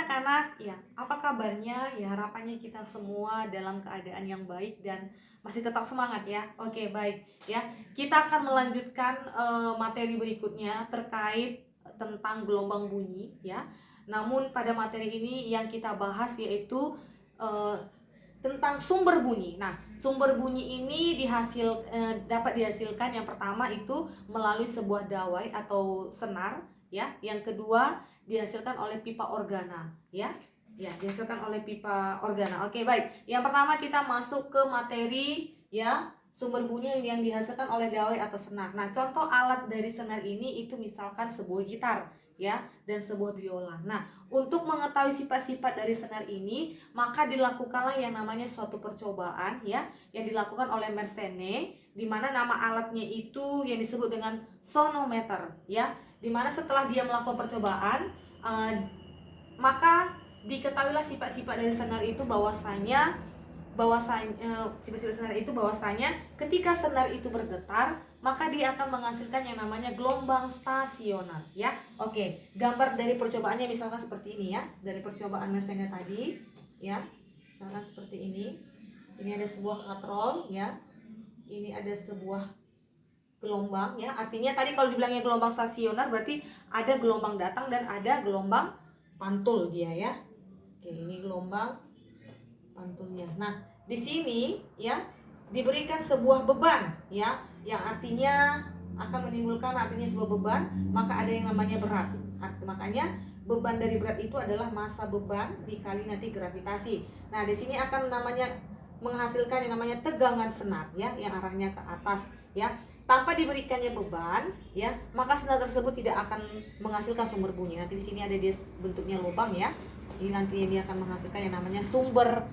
anak-anak, ya, apa kabarnya? Ya, harapannya kita semua dalam keadaan yang baik dan masih tetap semangat ya. Oke, baik ya. Kita akan melanjutkan materi berikutnya terkait tentang gelombang bunyi ya. Namun pada materi ini yang kita bahas yaitu eh, tentang sumber bunyi. Nah, sumber bunyi ini dapat dihasilkan yang pertama itu melalui sebuah dawai atau senar ya. Yang kedua dihasilkan oleh pipa organa ya. Ya, dihasilkan oleh pipa organa. Oke, baik. Yang pertama kita masuk ke materi ya, sumber bunyi yang dihasilkan oleh dawai atau senar. Nah, contoh alat dari senar ini itu misalkan sebuah gitar ya dan sebuah biola. Nah, untuk mengetahui sifat-sifat dari senar ini, maka dilakukanlah yang namanya suatu percobaan ya, yang dilakukan oleh Mersenne, di mana nama alatnya itu yang disebut dengan sonometer ya. Di mana setelah dia melakukan percobaan, maka diketahuilah sifat-sifat dari senar itu bahwasanya sifat-sifat senar itu bahwasanya ketika senar itu bergetar maka dia akan menghasilkan yang namanya gelombang stasioner ya. Oke, gambar dari percobaannya misalkan seperti ini ya, dari percobaan Mersenne tadi ya, misalkan seperti ini. Ini ada sebuah katrol ya, ini ada sebuah gelombang ya, artinya tadi kalau dibilangnya gelombang stasioner berarti ada gelombang datang dan ada gelombang pantul dia ya. Oke, ini gelombang pantulnya. Nah, di sini ya diberikan sebuah beban ya, yang artinya akan menimbulkan artinya sebuah beban, maka ada yang namanya berat. Makanya beban dari berat itu adalah massa beban dikali nanti gravitasi. Nah, di sini akan namanya menghasilkan yang namanya tegangan senar ya, yang arahnya ke atas ya. Tanpa diberikannya beban ya, maka senar tersebut tidak akan menghasilkan sumber bunyi. Nanti di sini ada dia bentuknya lubang ya. Ini nanti dia akan menghasilkan yang namanya sumber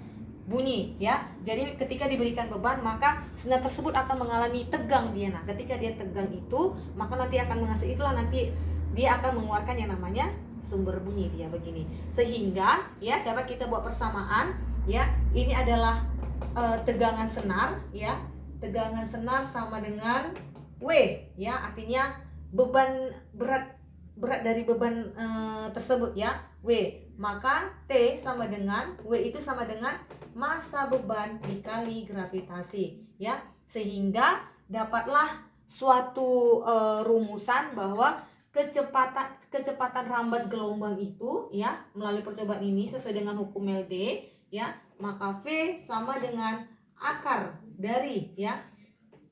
bunyi ya. Jadi ketika diberikan beban maka senar tersebut akan mengalami tegang dia. Nah, ketika dia tegang itu maka nanti akan menghasilkan, itulah nanti dia akan mengeluarkan yang namanya sumber bunyi dia begini. Sehingga ya dapat kita buat persamaan ya. Ini adalah tegangan senar ya. Tegangan senar sama dengan W ya, artinya beban berat dari beban tersebut ya, W. Maka T sama dengan W itu sama dengan massa beban dikali gravitasi ya, sehingga dapatlah suatu rumusan bahwa kecepatan rambat gelombang itu ya melalui percobaan ini sesuai dengan hukum Melde ya, maka V sama dengan akar dari ya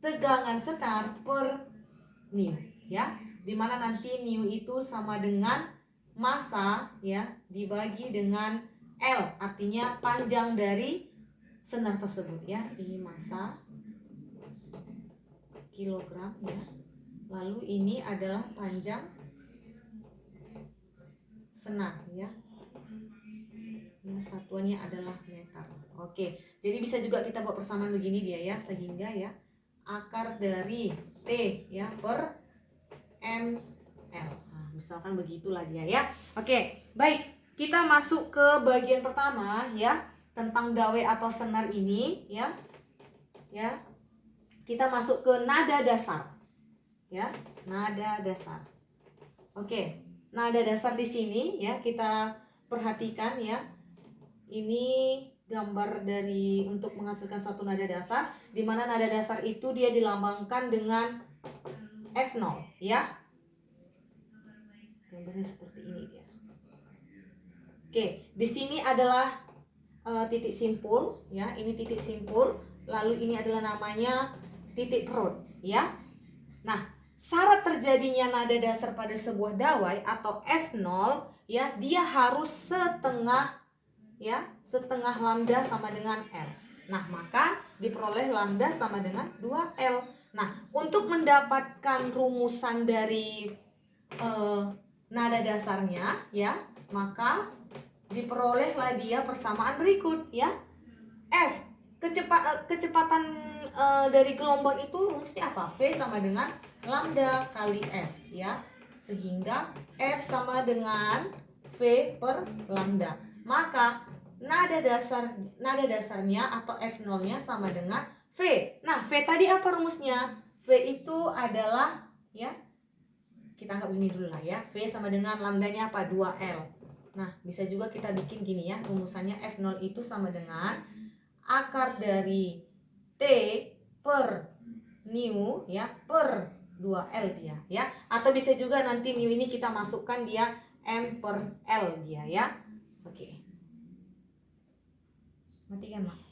tegangan senar per nu ya, dimana nanti nu itu sama dengan massa ya dibagi dengan L, artinya panjang dari senar tersebut ya. Ini massa kilogram ya, lalu ini adalah panjang senar ya. Ini satuannya adalah meter. Oke, jadi bisa juga kita buat persamaan begini dia ya, sehingga ya akar dari T ya per ml. Nah, misalkan begitulah dia ya. Oke, baik. Kita masuk ke bagian pertama ya, tentang dawai atau senar ini ya. Ya. Kita masuk ke nada dasar. Ya, nada dasar. Oke. Nada dasar di sini ya, kita perhatikan ya. Ini gambar dari untuk menghasilkan suatu nada dasar, di mana nada dasar itu dia dilambangkan dengan F0 ya. Gambarnya seperti ini dia. Oke, di sini adalah titik simpul ya, ini titik simpul, lalu ini adalah namanya titik perut ya. Nah, syarat terjadinya nada dasar pada sebuah dawai atau F0 ya, dia harus setengah lambda sama dengan L. Nah, maka diperoleh lambda sama dengan 2L. Nah, untuk mendapatkan rumusan dari nada dasarnya ya, maka diperolehlah dia persamaan berikut ya. F, kecepatan dari gelombang itu rumusnya apa? V sama dengan lambda kali F ya. Sehingga F sama dengan V per lambda. Maka nada dasarnya atau F0-nya sama dengan V. Nah, V tadi apa rumusnya? V itu adalah ya, kita anggap ini dulu lah ya. V sama dengan lambdanya apa? 2L. Nah, bisa juga kita bikin gini ya, rumusannya F0 itu sama dengan akar dari T per nu ya per 2L dia ya. Atau bisa juga nanti nu ini kita masukkan dia M per L dia ya. Oke. Matikan, Mak.